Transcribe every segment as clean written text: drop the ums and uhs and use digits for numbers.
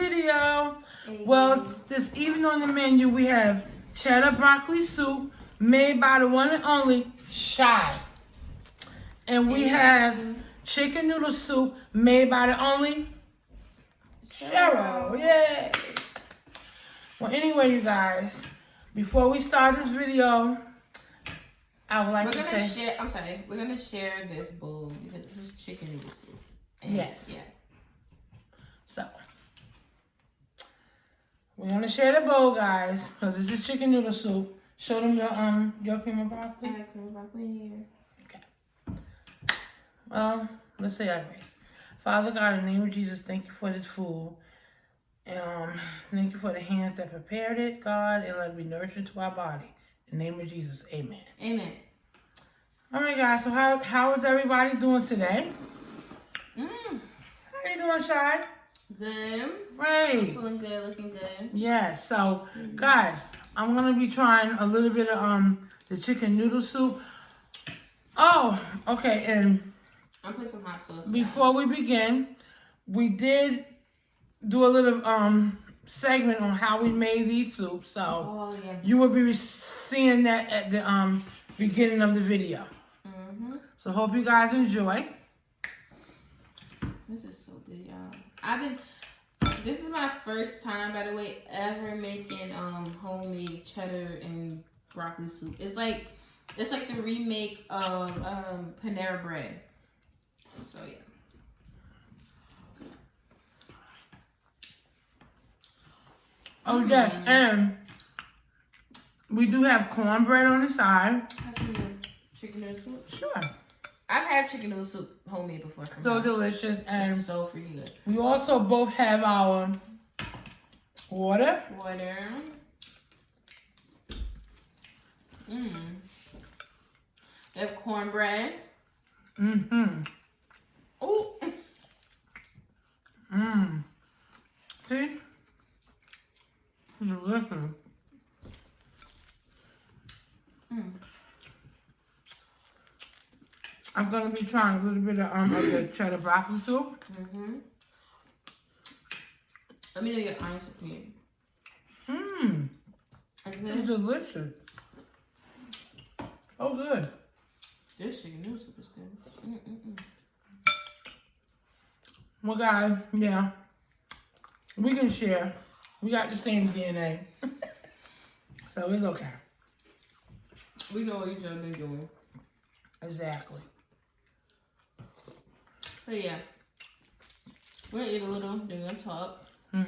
video. Well, this evening on the menu we have cheddar broccoli soup made by the one and only Shy. And we have chicken noodle soup made by the only Cheryl. Yay! Well, anyway, you guys, before we start this video, I would like to say... we're going to share this bowl because this is chicken noodle soup. And yes. Yeah. So, we're going to share the bowl, guys, because this is chicken noodle soup. Show them your cream of broccoli. I have cream of broccoli here. Okay. Well, let's say our grace. Father God, in the name of Jesus, thank you for this food. Thank you for the hands that prepared it, God, and let it be nourishing to our body. In the name of Jesus, amen. Amen. All right, guys, so how is everybody doing today? How you doing, Shy? Good. Great. Feeling good, looking good. Yeah, so, guys, I'm going to be trying a little bit of the chicken noodle soup. Oh, okay, and I'll put some hot sauce. Before we begin, we did do a little segment on how we made these soups, so you will be seeing that at the beginning of the video. So hope you guys enjoy. This is so good, y'all. This is my first time, by the way, ever making homemade cheddar and broccoli soup. It's like the remake of Panera Bread. So yeah. Oh yes, and we do have cornbread on the side. Have some chicken noodle soup? Sure. I've had chicken noodle soup homemade before. So delicious, and it's so freaking good. We also both have our water. They have cornbread. Oh. See? Delicious. I'm gonna be trying a little bit of the cheddar broccoli soup. Let me know your honest opinion. It's delicious. Oh, good. This chicken noodle soup is good. Well, guys, yeah, we can share. We got the same DNA, so it's okay. We know what each other been doing. Exactly. So yeah, we're gonna eat a little, then we're gonna talk. Yeah,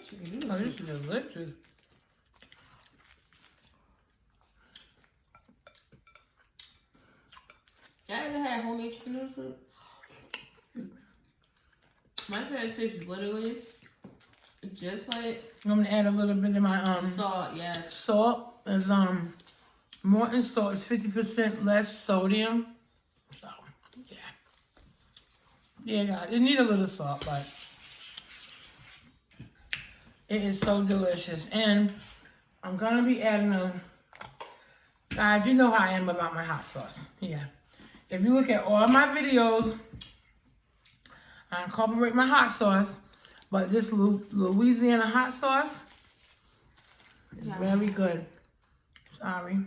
chicken noodle soup. This is delicious. Y'all ever had homemade chicken noodle soup? My favorite tastes literally just like. I'm gonna add a little bit of my salt. Yes. Salt is Morton salt is 50% less sodium. So yeah, guys, it need a little salt, but it is so delicious. And I'm gonna be adding guys, you know how I am about my hot sauce. Yeah. If you look at all my videos, I incorporate my hot sauce, but this Louisiana hot sauce is very good. Sorry.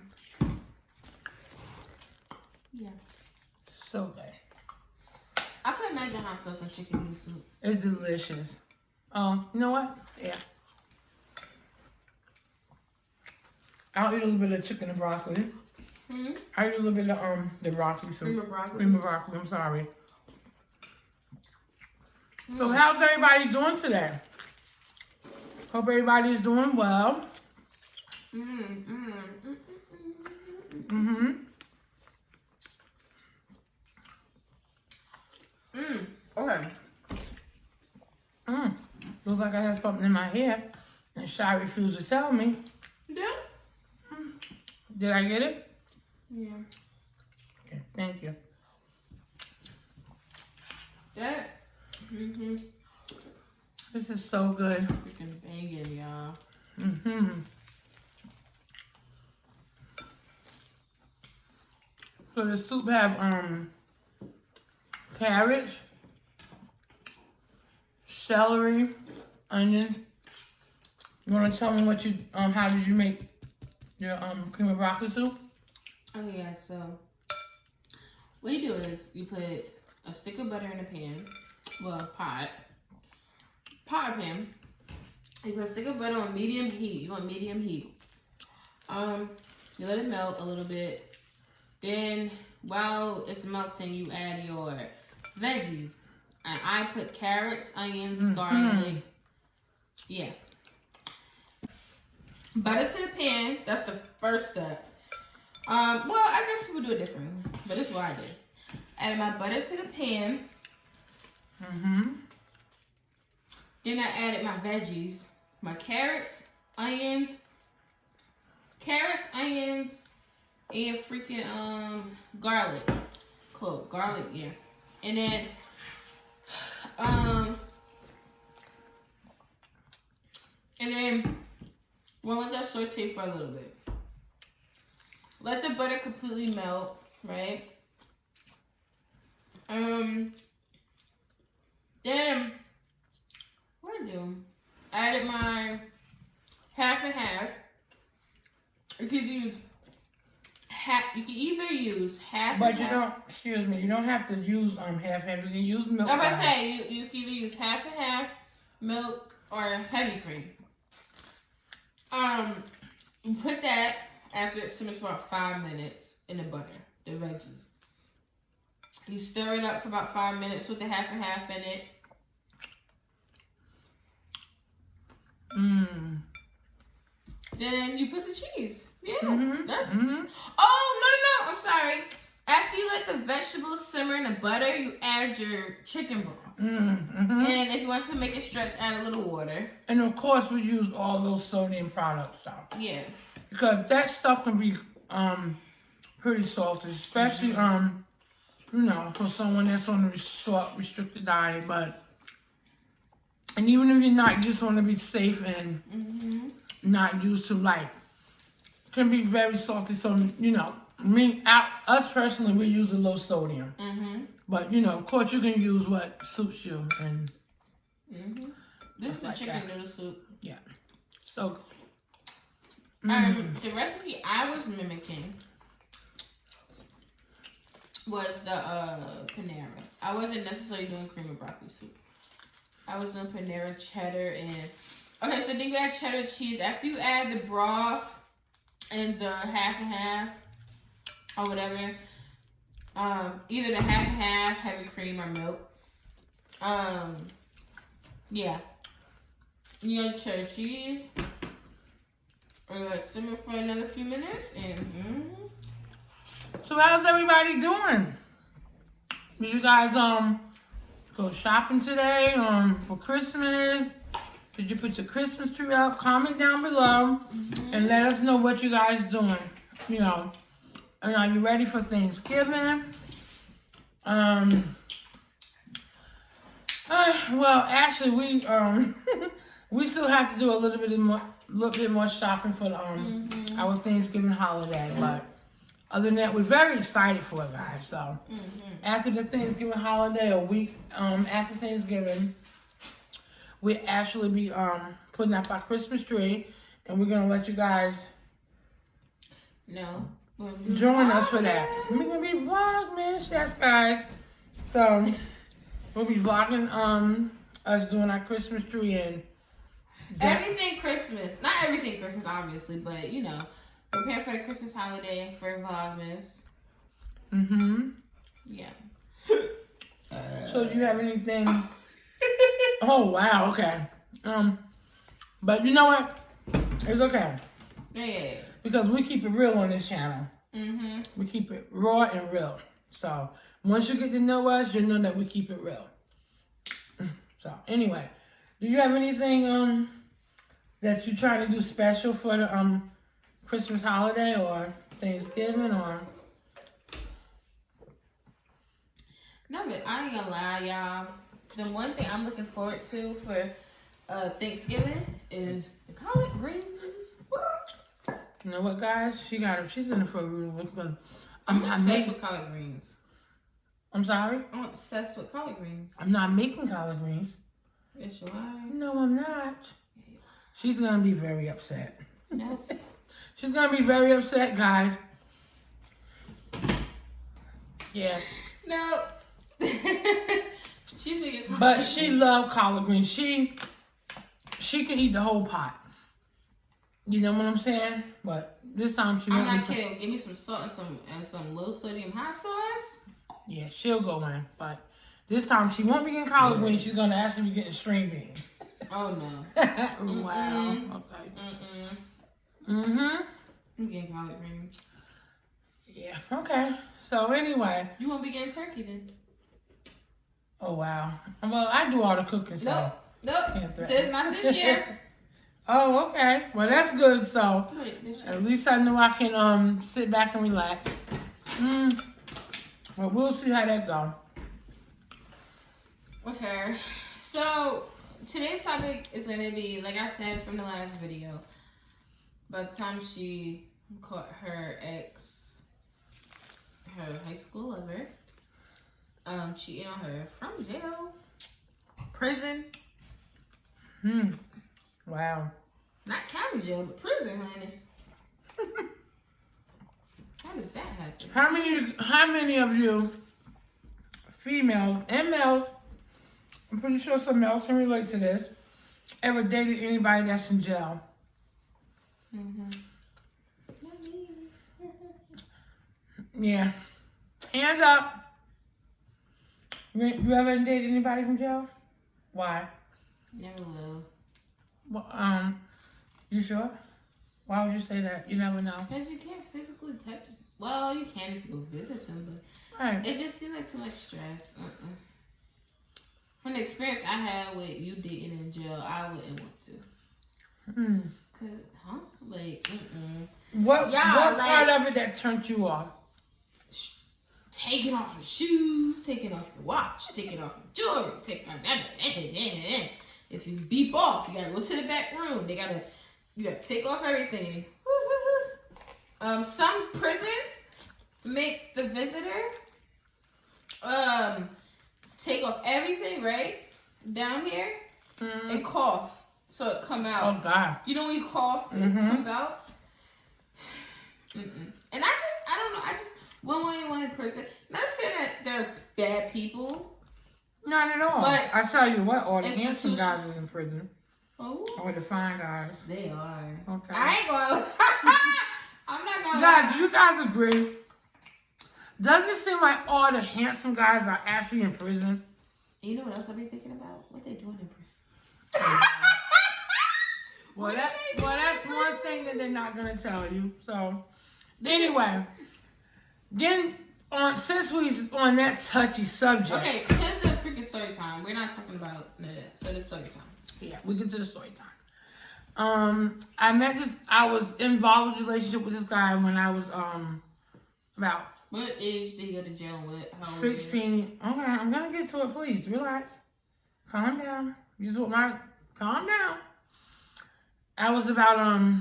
Yeah. So good. I could imagine hot sauce and chicken noodle soup. It's delicious. You know what? Yeah. I'll eat a little bit of chicken and broccoli. I eat a little bit of the broccoli soup. Cream of broccoli, I'm sorry. So how's everybody doing today? Hope everybody's doing well. Okay. Looks like I have something in my hair, and Shy refused to tell me. You do? Did I get it? Yeah. Okay, thank you. That. This is so good. Freaking banging, y'all. So the soup have carrots, celery, onions. You want to tell me what you how did you make your cream of broccoli soup? Oh yeah, so what you do is you put a stick of butter in a pan, well, pot or pan. You put a stick of butter on medium heat. You want medium heat. You let it melt a little bit. Then while it's melting, you add your veggies. And I put carrots, onions, garlic. Yeah. Butter to the pan. That's the first step. Well, I guess people do it differently, but this is what I did. Added my butter to the pan. Then I added my veggies, my carrots, onions, and freaking garlic. Clove, garlic, yeah. And then we'll let that saute for a little bit. Let the butter completely melt, right? Then what I do? I added my half and half. You could use half. You can either use half. But and you half. don't. Excuse me. You don't have to use half. You can use milk. I'm about to say you can either use half and half milk or heavy cream. You put that after it simmers for about 5 minutes in the butter, the veggies. You stir it up for about 5 minutes with the half and half in it. Then you put the cheese. Yeah. Oh, no. I'm sorry. After you let the vegetables simmer in the butter, you add your chicken broth. And if you want to make it stretch, add a little water. And of course, we use all those sodium products, so. Yeah. Because that stuff can be pretty salty, especially you know, for someone that's on a restricted diet. And even if you're not, you just want to be safe and not used to, like, can be very salty. So, you know, us personally, we use a low sodium. But, you know, of course, you can use what suits you. And this is a chicken noodle soup. Yeah. So the recipe I was mimicking was the Panera. I wasn't necessarily doing cream of broccoli soup. I was doing Panera cheddar and... Okay, so then you add cheddar cheese. After you add the broth and the half and half or whatever, either the half and half, heavy cream or milk. Yeah. You add cheddar cheese. Simmer for another few minutes and So how's everybody doing? Did you guys go shopping today for Christmas? Did you put your Christmas tree up? Comment down below and let us know what you guys doing. You know, and are you ready for Thanksgiving? Well, actually, we still have to do a little bit more shopping for our Thanksgiving holiday. But other than that, we're very excited for it, guys. So after the Thanksgiving holiday, a week after Thanksgiving, we'll actually be putting up our Christmas tree, and we're gonna let you guys join us for that. We're gonna be vlogmas, yes, guys. So we'll be vlogging us doing our Christmas tree and everything Christmas. Not everything Christmas, obviously, but you know, prepare for the Christmas holiday for vlogmas. Yeah. So do you have anything? Oh wow, okay. But you know what? It's okay. Yeah. Because we keep it real on this channel. We keep it raw and real. So once you get to know us, you'll know that we keep it real. So anyway, do you have anything that you're trying to do special for the Christmas holiday or Thanksgiving or? No, but I ain't gonna lie, y'all. The one thing I'm looking forward to for Thanksgiving is the collard greens. You know what, guys? She's in it for a real. I'm obsessed with collard greens. I'm sorry? I'm obsessed with collard greens. I'm not making collard greens. Yes, you are. No, I'm not. She's going to be very upset. No. She's going to be very upset, guys. Yeah. No. She's making collard But greens. she loved collard greens. She can eat the whole pot. You know what I'm saying? But this time she won't. I'm not kidding. Give me some salt and some low sodium hot sauce. Yeah, she'll go in. But this time she won't be getting collard greens. She's going to actually be getting string beans. Oh, no. Wow. Okay. I'm getting collard greens. Yeah. Okay. So anyway. You won't be getting turkey then? Oh, wow. Well, I do all the cooking. So. Nope. Not this year. Oh, okay. Well, that's good. So Wait, at least I know I can sit back and relax. Well, we'll see how that goes. Okay. So today's topic is going to be, like I said from the last video, by the time she caught her high school lover, cheating on her from jail, prison. Wow. Not county jail, but prison, honey. How does that happen? How many of you, females and males, I'm pretty sure some males can relate to this, ever dated anybody that's in jail? Yeah. Hands up. You ever dated anybody from jail? Why? Never will. Well, you sure? Why would you say that? You never know. Because you can't physically touch. Well, you can if you go visit them, but Right. it just seemed like too much stress. From the experience I had with you dating in jail, I wouldn't want to. Cause, What Yeah, part of it that turned you off? Taking off your shoes, taking off your watch, taking off your jewelry, taking off that. If you beep off, you gotta go to the back room. You gotta take off everything. Some prisons make the visitor take off everything right down here and cough so it come out. Oh God! You know when you cough, it comes out. And I don't know. I just wouldn't want anyone in prison. Not saying that they're bad people. Not at all. But I tell you what, all the handsome guys is in prison. Oh, Or the fine guys. they are. Okay. I ain't gonna. I'm not gonna. God, do you guys agree? Doesn't it seem like all the handsome guys are actually in prison? You know what else I be thinking about? What they doing in prison? Well, that's one thing that they're not gonna tell you. So, anyway, then since we on that touchy subject. Okay, to the freaking story time. We're not talking about none of that. So the story time. Yeah, we get to the story time. I was involved in a relationship with this guy when I was about What age did you go to jail with? How old 16. Okay, I'm gonna get to it. Please relax, calm down. Calm down. I was about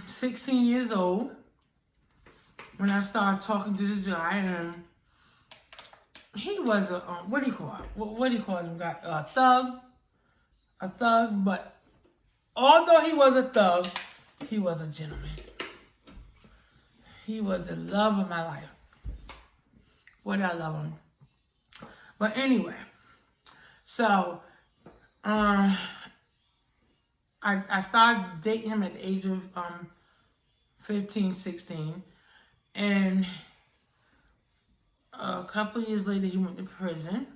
16 years old when I started talking to this guy, and he was a what do you call it? What do you call him? Guy? A thug. But although he was a thug, he was a gentleman. He was the love of my life. Would I love him? But anyway, so I started dating him at the age of 15, 16. And a couple of years later, he went to prison.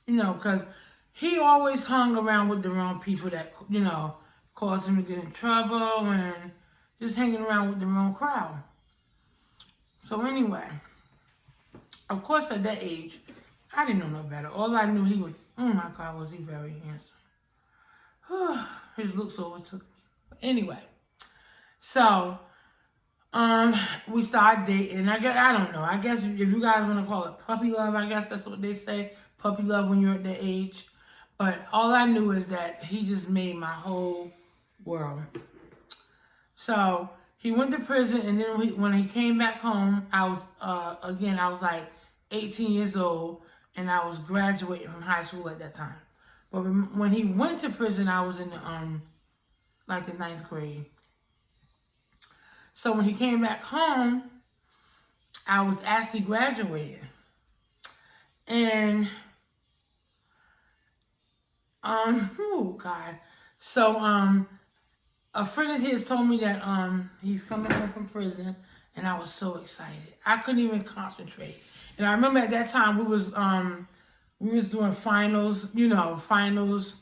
You know, because he always hung around with the wrong people that, you know, caused him to get in trouble and just hanging around with the wrong crowd. So anyway, of course, at that age, I didn't know no better. All I knew, he was, oh my God, was he very handsome. His looks overtook me. Anyway, so we started dating. I don't know. I guess if you guys want to call it puppy love, I guess that's what they say. Puppy love when you're at that age. But all I knew is that he just made my whole world. So he went to prison, and then when he came back home, I was like 18 years old, and I was graduating from high school at that time. But when he went to prison, I was in the like the 9th grade. So when he came back home, I was actually graduating. And, oh God. So, a friend of his told me that, he's coming home from prison, and I was so excited. I couldn't even concentrate. And I remember at that time we was doing finals, finals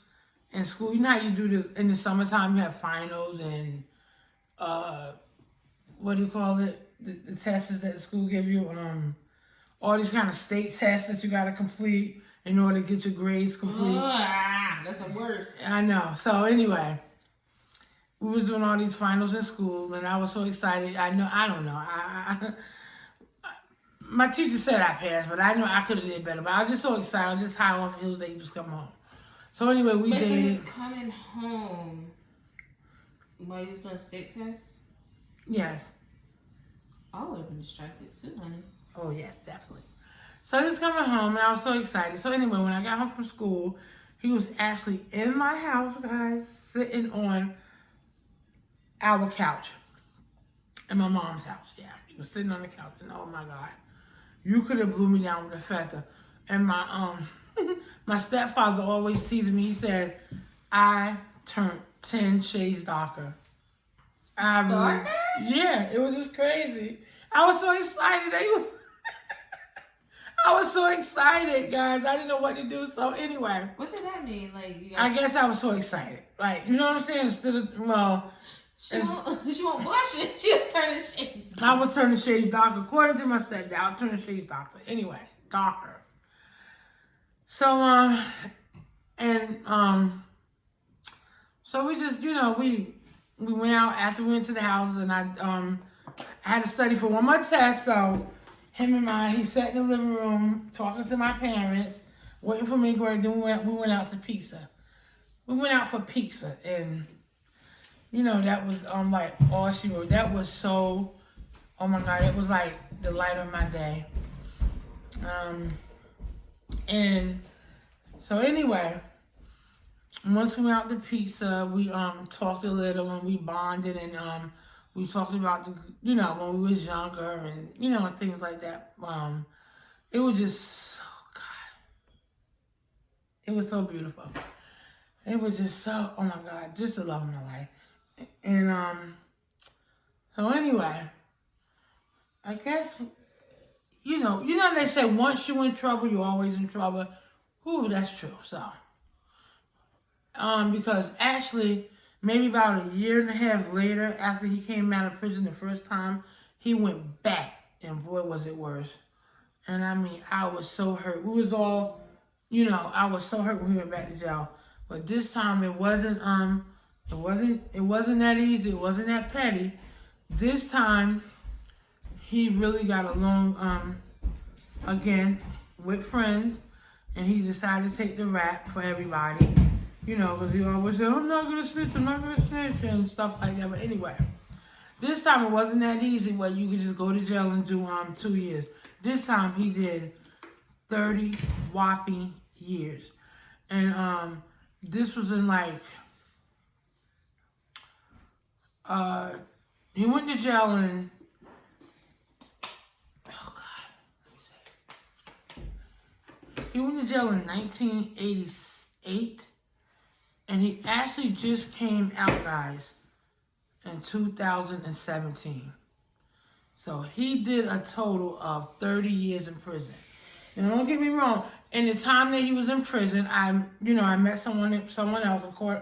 in school. You know how you do in the summertime, you have finals and, what do you call it? The tests that the school give you, all these kind of state tests that you got to complete in order to get your grades complete. That's the worst. I know. So anyway, we was doing all these finals in school, and I was so excited. I don't know. My teacher said I passed, but I know I could have did better. But I was just so excited. I was just high off hills that he was coming home. So anyway, we dated. But he was coming home while you was doing state tests? Yes. I would have been distracted too, honey. Oh, yes, definitely. So he was coming home, and I was so excited. So anyway, when I got home from school, he was actually in my house, guys, sitting on our couch. In my mom's house, yeah. He was sitting on the couch, and oh, my God. You could have blew me down with a feather. And my my stepfather always teased me. He said, I turned 10 shades darker. Darker? Yeah, it was just crazy. I was so excited. I was so excited, guys. I didn't know what to do. So anyway. What did that mean? Like, I guess I was so excited. Like, you know what I'm saying? Instead of, She won't blush it. She was turning shades. I was turning shades darker. According to my stepdad, I was turning shades darker. Anyway, darker. So, so we just, we went out after we went to the house, and I had to study for one more test. So him and he sat in the living room talking to my parents, waiting for me to grade. Then we went out to pizza. We went out for pizza, and that was like all she wrote. That was so, oh my God, it was like the light of my day. And so anyway, once we went out to pizza, we talked a little, and we bonded, and we talked about when we was younger, and and things like that. It was just, oh God, it was so beautiful. It was just so, oh my God, just the love of my life. And so anyway, I guess they say once you're in trouble, you're always in trouble. Ooh, that's true. So because actually, maybe about a year and a half later, after he came out of prison the first time, he went back, and boy, was it worse. And I mean, I was so hurt. We was all, I was so hurt when he went back to jail. But this time, it wasn't that easy. It wasn't that petty. This time, he really got along, again, with friends, and he decided to take the rap for everybody. Because he always said, I'm not going to snitch, and stuff like that. But anyway, this time it wasn't that easy where you could just go to jail and do 2 years. This time he did 30 whopping years. And this was in he went to jail in, oh God, let me see. He went to jail in 1988. And he actually just came out, guys, in 2017. So he did a total of 30 years in prison. And don't get me wrong, in the time that he was in prison, I met someone else, of course,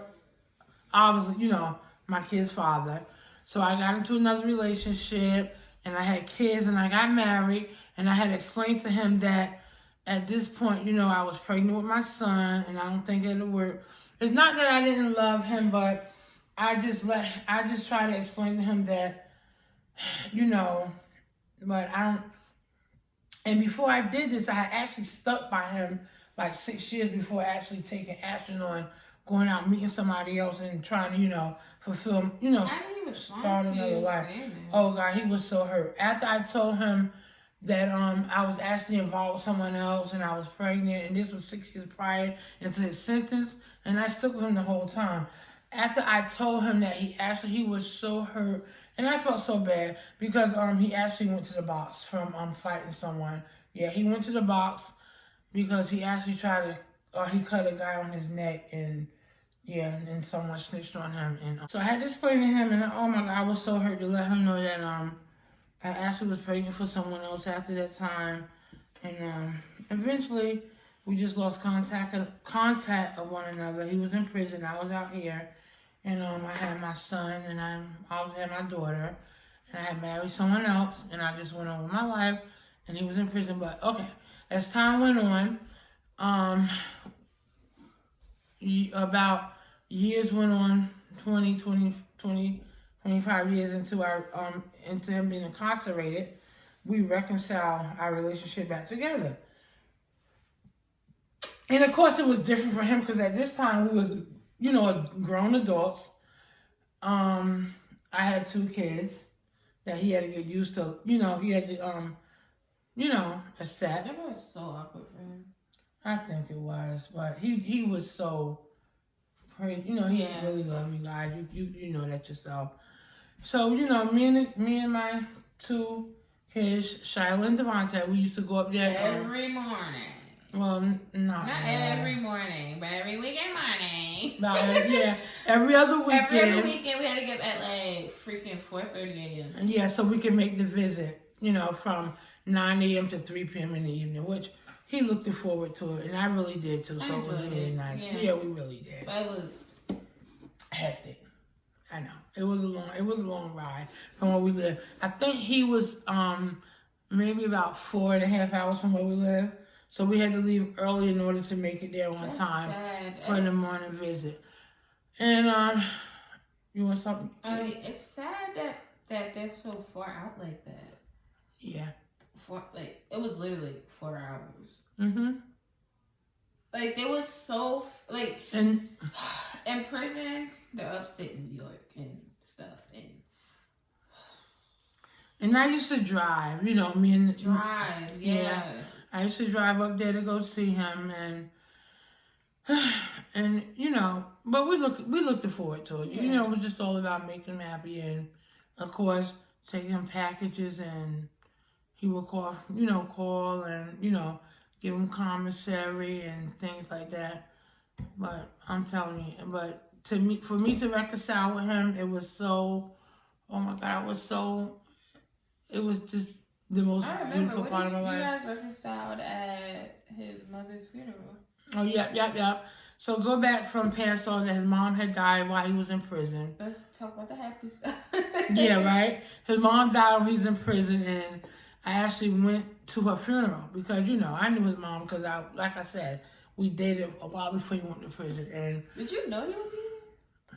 obviously, my kid's father. So I got into another relationship, and I had kids, and I got married, and I had explained to him that at this point, I was pregnant with my son, and I don't think it'll work. It's not that I didn't love him, but I just try to explain to him that, but I don't. And before I did this, I had actually stuck by him like 6 years before actually taking action on going out, meeting somebody else, and trying to, fulfill, start another life. Oh God, he was so hurt. After I told him that I was actually involved with someone else and I was pregnant, and this was 6 years prior into his sentence, and I stuck with him the whole time. After I told him that, he was so hurt, and I felt so bad because he actually went to the box from fighting someone. Yeah, he went to the box because he actually he cut a guy on his neck, and yeah, and someone snitched on him, and so I had to explain to him, and oh my God, I was so hurt to let him know that I actually was pregnant for someone else after that time, and eventually we just lost contact of one another. He was in prison, I was out here, and I had my son, and I always had my daughter, and I had married someone else, and I just went on with my life, and he was in prison. But okay, as time went on, about years went on, 25 years into him being incarcerated, we reconciled our relationship back together. And of course it was different for him because at this time we was, grown adults. I had 2 kids that he had to get used to, he had to, accept. That was so awkward for him. I think it was, but he was so great. He really loved me, guys. You know that yourself. So, me and my 2 kids, Shiloh and Devontae, we used to go up there every morning. Well, not every morning, but every weekend morning. Every other weekend. Every other weekend we had to get at like freaking 4:30 a.m. And yeah, so we can make the visit, from 9 a.m. to 3 p.m. in the evening, which he looked forward to it, and I really did too. So it was really nice. Yeah, we really did. But it was hectic. I know it was a long ride from where we live. I think he was maybe about 4.5 hours from where we live. So we had to leave early in order to make it there on time for the morning visit. And you want something? It's sad that they're so far out like that. Yeah. It was literally 4 hours. Mm-hmm. Like they was so in prison, they're upstate New York and stuff, and I used to drive. Me and drive. Yeah. I used to drive up there to go see him, and but we looked forward to it. Yeah. It was just all about making him happy, and of course taking him packages, and he would call and give him commissary and things like that. But I'm telling you, for me to reconcile with him, it was so, oh my God, it was just the most beautiful part of my life. You guys reconciled at his mother's funeral. Oh, yep. So go back from past on that his mom had died while he was in prison. Let's talk about the happy stuff. Yeah, right? His mom died when he was in prison, and I actually went to her funeral because, I knew his mom because, like I said, we dated a while before he went to prison. And did you know he would be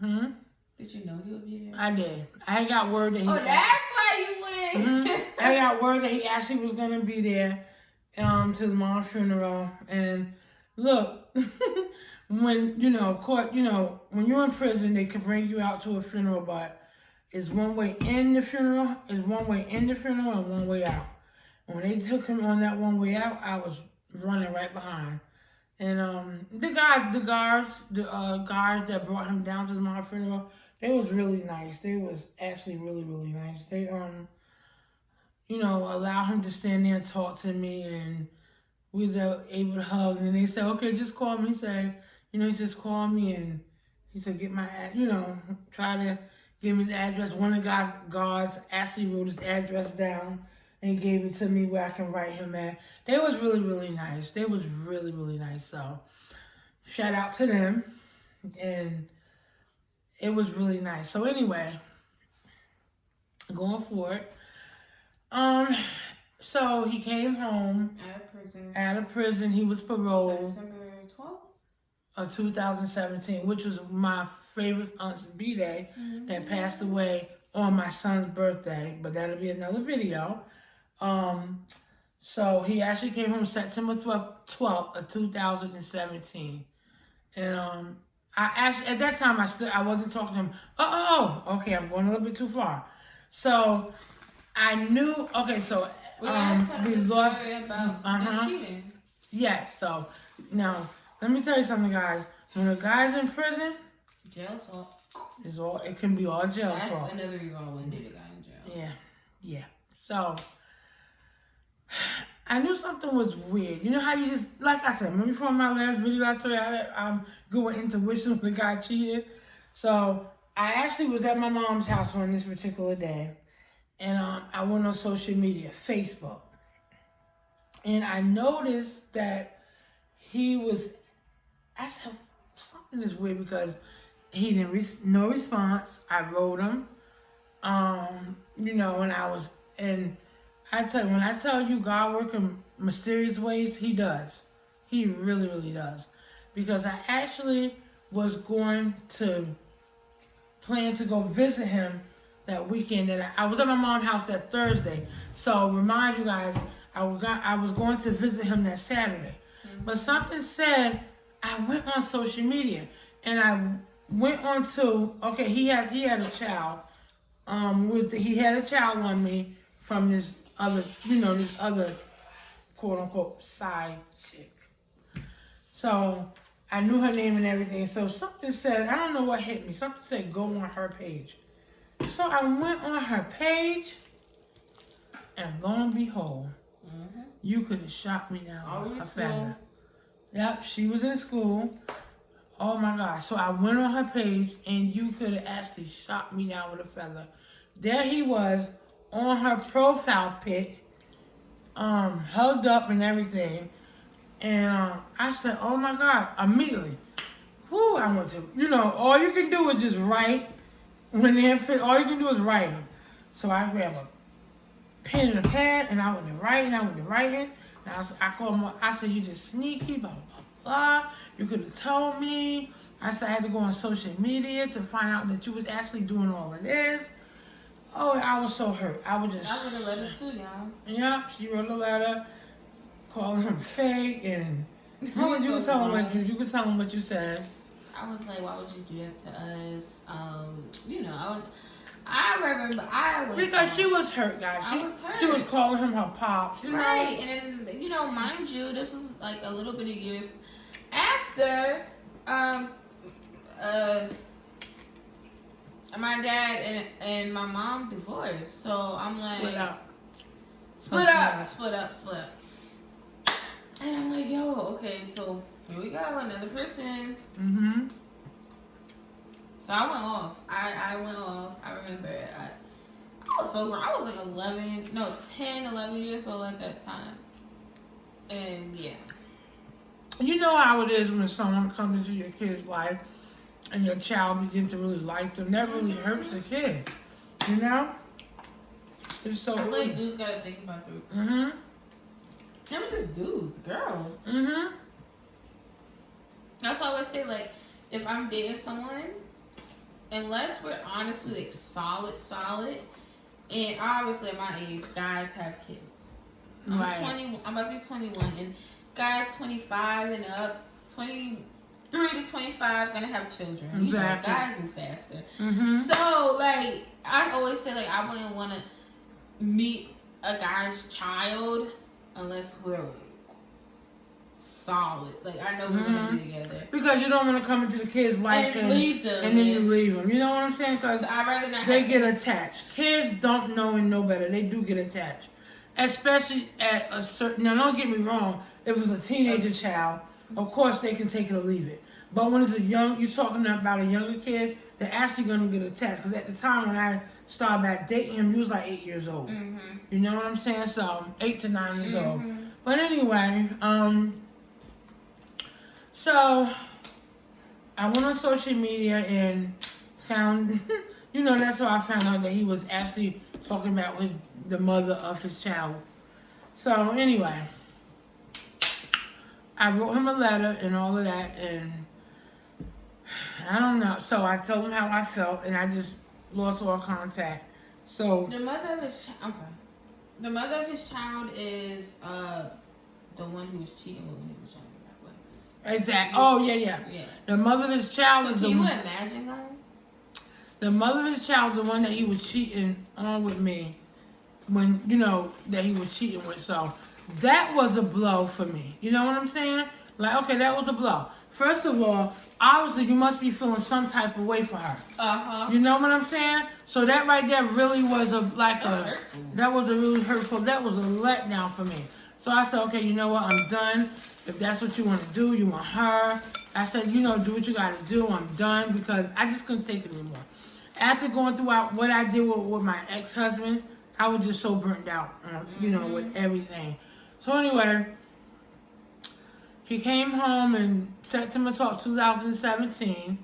there? Did you know he would be there? I did. I got word that he... Oh, that's why you went. I got word that he actually was going to be there to his mom's funeral. And look, when, of course, when you're in prison, they can bring you out to a funeral, but it's one way in the funeral, and one way out. And when they took him on that one way out, I was running right behind. And the guards that brought him down to his mom's funeral, they was really nice. They was actually really, really nice. They allowed him to stand there and talk to me, and we was able to hug. And they said, okay, just call me. He said, he just called me, and he said, get my, try to give me the address. One of the guards actually wrote his address down and gave it to me where I can write him at. They was really, really nice. They was really, really nice. So, shout out to them. And it was really nice. So anyway, going forward. So he came home. Out of prison. He was paroled. December 12th? Of 2017, which was my favorite aunt's B-Day that passed away on my son's birthday. But that'll be another video. So he actually came home September 12th of 2017. And I actually, at that time, I wasn't talking to him. Okay, I'm going a little bit too far. So I knew, okay, so we lost. About cheating. Yes. So now let me tell you something, guys. When a guy's in prison, jail talk. It can be all jail That's talk. another reason I wouldn't date a guy in jail. Yeah. So I knew something was weird. You know how you just, like I said, remember before my last video I told you I'm good with intuition when the guy cheated. So I actually was at my mom's house on this particular day, and I went on social media, Facebook, and I noticed that he was. I said something is weird because he didn't no response. I wrote him, you know, when I was in. When I tell you God works in mysterious ways, he does. He really, really does. Because I actually was going to plan to go visit him that weekend. And I was at my mom's house that Thursday. So remind you guys, I was going to visit him that Saturday. Mm-hmm. But something said, I went on social media. And I went on to, okay, he had a child. He had a child on me from this other, this other quote unquote side chick. So I knew her name and everything. So something said, I don't know what hit me. Something said go on her page. So I went on her page, and lo and behold, you could have shot me down with a feather. Yep, she was in school. Oh my gosh. So I went on her page, and you could have actually shot me down with a feather. There he was, on her profile pic, hugged up and everything. And I said, oh my God, immediately. Whoo, I went to, all you can do is just write. All you can do is write them. So I grabbed a pen and a pad, and I went to writing. And I called him, I said, you just sneaky, blah, blah, blah. You could have told me. I said, I had to go on social media to find out that you was actually doing all of this. Oh, I was so hurt. I wrote a letter too, y'all. Yep, she wrote a letter calling him fake, and you could tell him what you said. I was like, why would you do that to us? I remember I was because she was hurt, guys. I was hurt. She was calling him her pop, right? And then, mind you, this was like a little bit of years after, my dad and my mom divorced. So I'm like, split up. And I'm like, yo, okay, so here we go, another person. Mm-hmm. So I went off. I went off. I remember I was so grown. I was like 10, 11 years old at that time. And yeah. You know how it is when someone comes into your kid's life and your child begins to really like them. That really hurts the kid. You know? It's so I feel like dudes gotta think about it. Mm-hmm. Not just dudes, girls. Mm-hmm. That's why I always say, like, if I'm dating someone, unless we're honestly like solid, and obviously at my age, guys have kids. I'm 20. I'm about to be 21, and guys 25 and up, 23 to 25, gonna have children. Exactly. Guys move faster. Mm-hmm. So like, I always say like I wouldn't want to meet a guy's child unless we're like solid. Like I know we're gonna be together. Because you don't want to come into the kid's life and leave them, and then you leave them. You know what I'm saying? Because so I'd rather not. They get attached. Kids don't know and know better. They do get attached, especially at a certain. Now, don't get me wrong. If it's a teenager child, of course they can take it or leave it. But when it's you're talking about a younger kid, they're actually gonna get attached. Because at the time when I started back dating him, he was like 8 years old. Mm-hmm. You know what I'm saying? So 8 to 9 years old. But anyway, so I went on social media and found, that's how I found out that he was actually talking about the mother of his child. So anyway, I wrote him a letter and all of that, and I don't know. So I told him how I felt, and I just lost all contact. So the mother of his the mother of his child is the one who was cheating with when he was younger. Exactly. Oh yeah. The mother of his child is the. Can you imagine, guys? The mother of his child is the one that he was cheating on with me when, you know, that he was cheating with. So that was a blow for me. You know what I'm saying? Like, okay, that was a blow. First of all, obviously you must be feeling some type of way for her. You know what I'm saying? So that right there really was that was a really hurtful, that was a letdown for me. So I said, okay, you know what, I'm done. If that's what you want to do, you want her. I said, you know, do what you got to do. I'm done because I just couldn't take it anymore. After going through what I did with my ex-husband, I was just so burnt out, you know, with everything. So anyway, he came home in September 2017,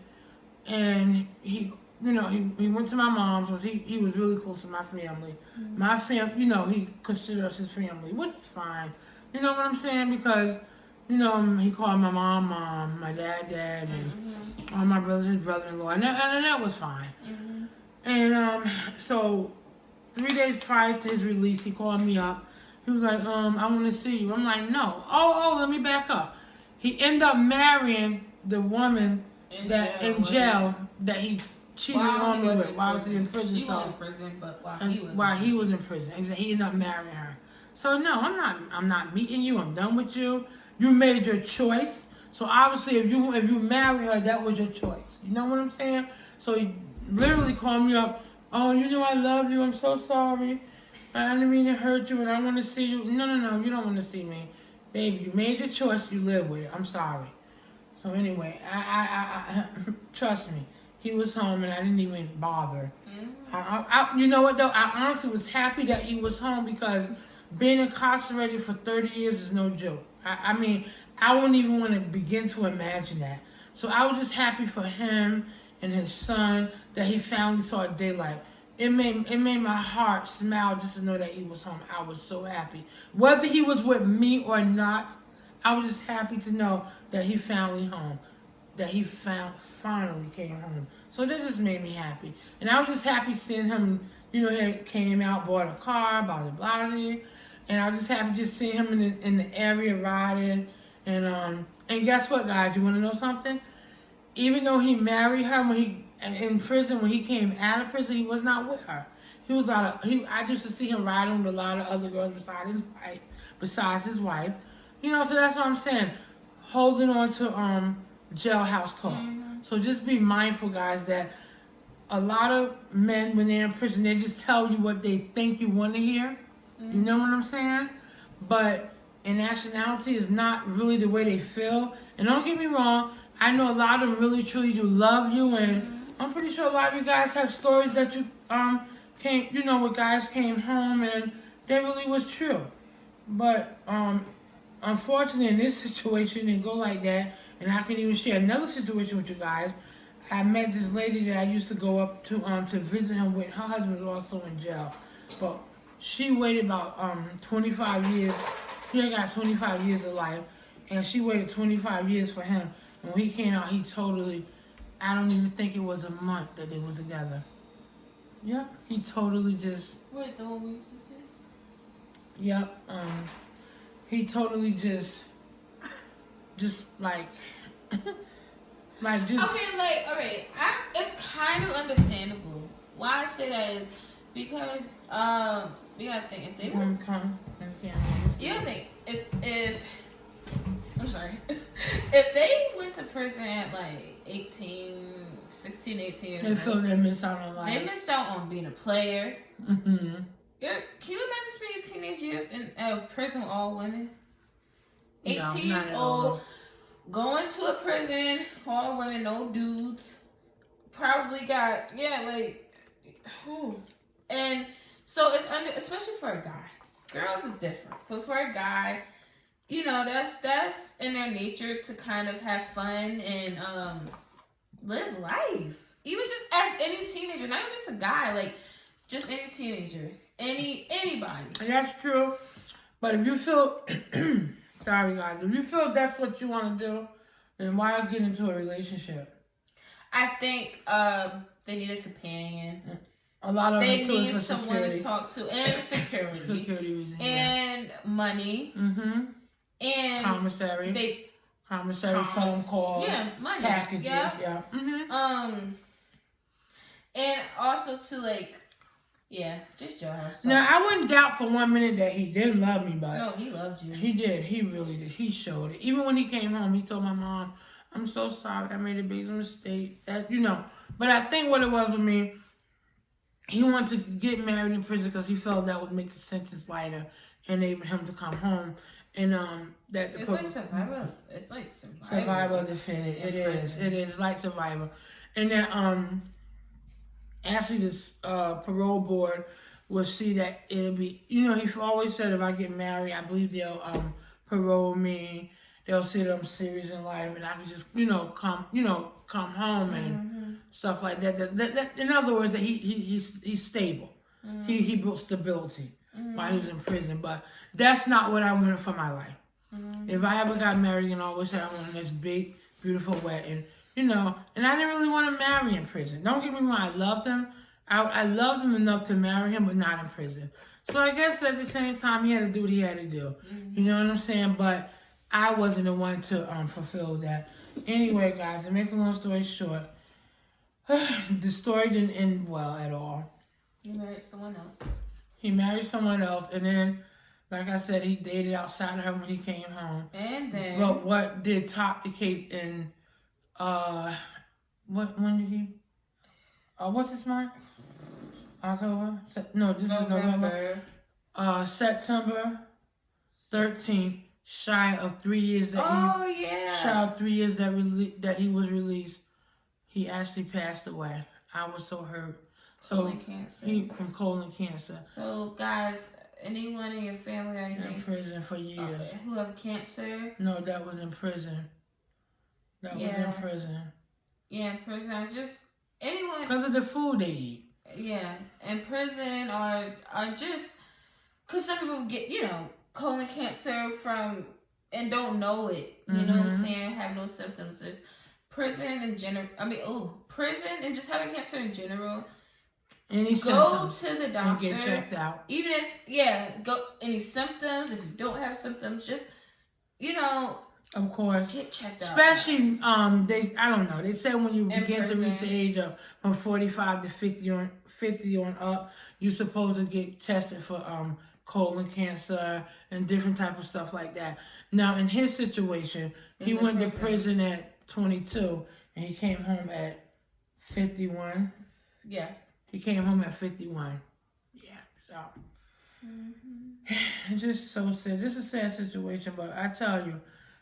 and he, you know, he went to my mom's because he was really close to my family. My family, you know, he considered us his family, which is fine. You know what I'm saying? Because, you know, he called my mom, my dad, and all my brothers, his brother-in-law, and that was fine. And so 3 days prior to his release, he called me up. He was like, I want to see you. I'm like, no. Oh, let me back up. He ended up marrying the woman in jail that he cheated on me with while I was in prison. She was in prison, but while he was in prison. He ended up marrying her. So no, I'm not meeting you. I'm done with you. You made your choice. So obviously, if you marry her, that was your choice. You know what I'm saying? So he literally called me up. Oh, you know I love you. I'm so sorry. I didn't mean to hurt you, and I want to see you. No, you don't want to see me. Baby, you made your choice. You live with it. I'm sorry. So anyway, I trust me. He was home, and I didn't even bother. You know what, though? I honestly was happy that he was home because being incarcerated for 30 years is no joke. I mean, I wouldn't even want to begin to imagine that. So I was just happy for him and his son that he finally saw daylight. It made my heart smile just to know that he was home. I was so happy. Whether he was with me or not, I was just happy to know that he finally home. That he finally came home. So that just made me happy. And I was just happy seeing him, you know, he came out, bought a car, blah. And I was just happy just seeing him in the area riding. And guess what, guys? You want to know something? Even though he married her in prison, when he came out of prison, he was not with her. He was I used to see him riding with a lot of other girls besides his wife. You know, so that's what I'm saying. Holding on to jailhouse talk. So just be mindful, guys, that a lot of men, when they're in prison, they just tell you what they think you want to hear. You know what I'm saying? But in nationality is not really the way they feel. And don't get me wrong, I know a lot of them really truly do love you, and I'm pretty sure a lot of you guys have stories that you where guys came home and they really was true. But unfortunately, in this situation, it didn't go like that. And I can even share another situation with you guys. I met this lady that I used to go up to visit him with. Her husband was also in jail, but she waited about 25 years. He had got 25 years of life, and she waited 25 years for him. And when he came out, he totally, I don't even think it was a month that they were together. Yep, he totally just. Wait, the one we used to see? Yep, he totally just like, just. Okay, like, alright, it's kind of understandable. Why I say that is because, we gotta think, if they were. You gotta think, if I'm sorry. If they went to prison at like 16, 18 years old. They feel they missed out on life. They missed out on being a player. Can you imagine spending teenage years in prison with all women? 18 years old, going to a prison, all women, no dudes. Probably got, and so it's especially for a guy. Girls is different, but for a guy, you know, that's in their nature to kind of have fun and live life. Even just as any teenager, not even just a guy, like just any teenager, anybody. And that's true. But if you feel, sorry guys, if you feel that's what you want to do, then why get into a relationship? I think they need a companion. A lot of they need someone to talk to, and security reasons, and money. And commissary phone calls, money, packages, and also to like Yeah, just jailhouse stuff. Now, I wouldn't doubt for 1 minute that he didn't love me, but... No, he loved you. He did. He really did. He showed it. Even when he came home, he told my mom, I'm so sorry. I made a big mistake. That, you know. But I think what it was with me, he wanted to get married in prison because he felt that would make the sentence lighter, enable him to come home. And that it's like survival. It's like survival defendant. It is. It is like survival. And that actually this parole board will see that it'll be, you know, he always said if I get married, I believe they'll parole me. They'll see that I'm serious in life, and I can just, come home and stuff like that. That. In other words, that he's stable. He built stability while he was in prison. But that's not what I wanted for my life. If I ever got married, I always said I wanted this big, beautiful wedding, and I didn't really want to marry in prison. Don't get me wrong, I loved him. I loved him enough to marry him, but not in prison. So I guess at the same time, he had to do what he had to do. You know what I'm saying? But I wasn't the one to fulfill that. Anyway, guys, to make a long story short, the story didn't end well at all. He married someone else. He married someone else, and then, like I said, he dated outside of her when he came home. And then... But what did top the case in, when did he... what's this month? October? No, this is November. September 13th, shy of 3 years that shy of 3 years that he was released, he actually passed away. I was so hurt. Colon cancer. From colon cancer. So, guys, anyone in your family or anything? In prison for years. Who have cancer? No, that was in prison. That was in prison. Yeah, in prison. Anyone. Because of the food they eat. Yeah, in prison or just because some people get, colon cancer from and don't know it. You know what I'm saying? Have no symptoms. There's prison in general. Prison and just having cancer in general. Any go symptoms to the doctor. And get checked out. Even if go any symptoms. If you don't have symptoms, just of course, get checked out. Especially I don't know. They said when you begin to reach the age of from 45 to 50 on up, you're supposed to get tested for colon cancer and different type of stuff like that. Now in his situation, he went to prison at 22 and he came home at 51. Yeah. He came home at 51. Yeah. So it's just so sad. This is a sad situation, but I tell you.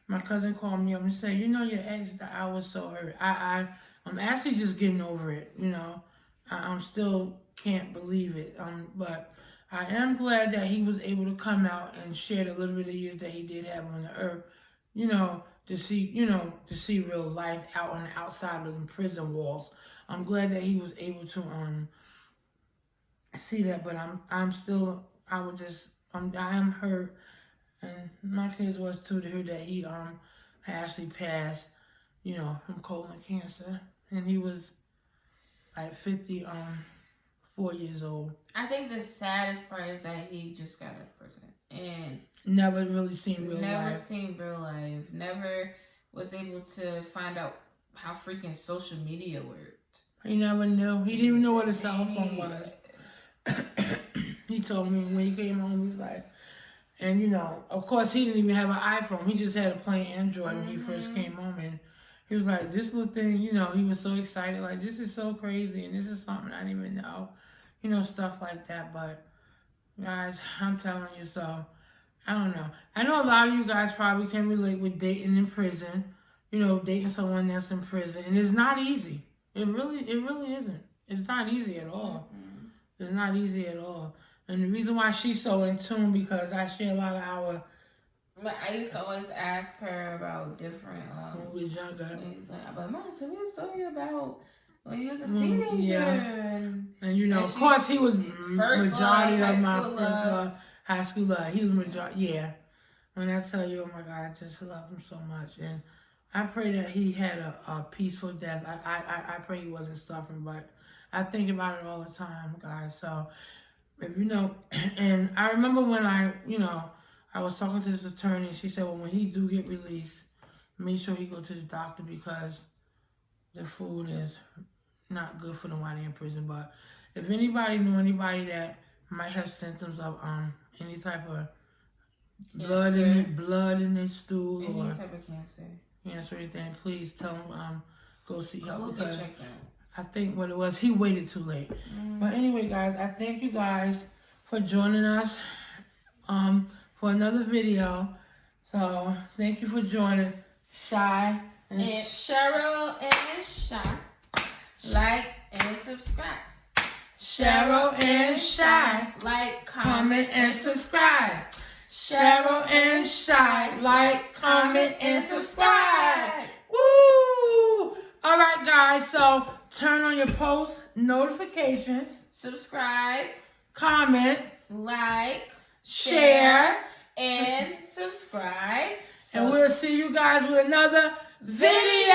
My cousin called me up and said, your ex, I was so hurt. I'm actually just getting over it, I'm still can't believe it. But I am glad that he was able to come out and share the little bit of years that he did have on the earth, to see real life out on the outside of the prison walls. I'm glad that he was able to see that, but I am hurt. And my kids was too to hear that he actually passed, from colon cancer, and he was like 54 years old. I think the saddest part is that he just got out of prison and never really seen real life. Never seen real life. Never was able to find out how freaking social media worked. He never knew. He didn't even know what a cell phone was. He told me when he came home, he was like. And, of course, he didn't even have an iPhone. He just had a plain Android when he first came home. And he was like, this little thing, he was so excited. Like, this is so crazy. And this is something I didn't even know. Stuff like that. But, guys, I'm telling you, so, I don't know. I know a lot of you guys probably can relate with dating in prison. Dating someone that's in prison. And it's not easy. It really isn't. It's not easy at all. It's not easy at all. And the reason why she's so in tune because I share a lot of our. But I used to always ask her about different. When we was younger. Things like, Mom, tell me a story about when you was a teenager. Yeah. And of course, he was majority of my first high school love. He was majority. Yeah. When I tell you, oh my God, I just love him so much, and I pray that he had a peaceful death. I pray he wasn't suffering, but I think about it all the time, guys. So. And I remember when I was talking to this attorney, and she said, well, when he do get released, make sure he go to the doctor because the food not good for them while they're in prison. But if anybody know anybody that might have symptoms of any type of blood in their stool any or type of cancer or anything, please tell them go seek help we'll because get checked out. I think what it was, he waited too late. But anyway, guys, I thank you guys for joining us for another video. So thank you for joining Shy and Cheryl and Shy. Like and subscribe. Cheryl and Shy. Like, Comment and subscribe. Cheryl and Shy. Like, comment and subscribe. Woo! All right, guys. So turn on your post notifications. Subscribe. Comment. Like. Share. And subscribe. And we'll see you guys with another video.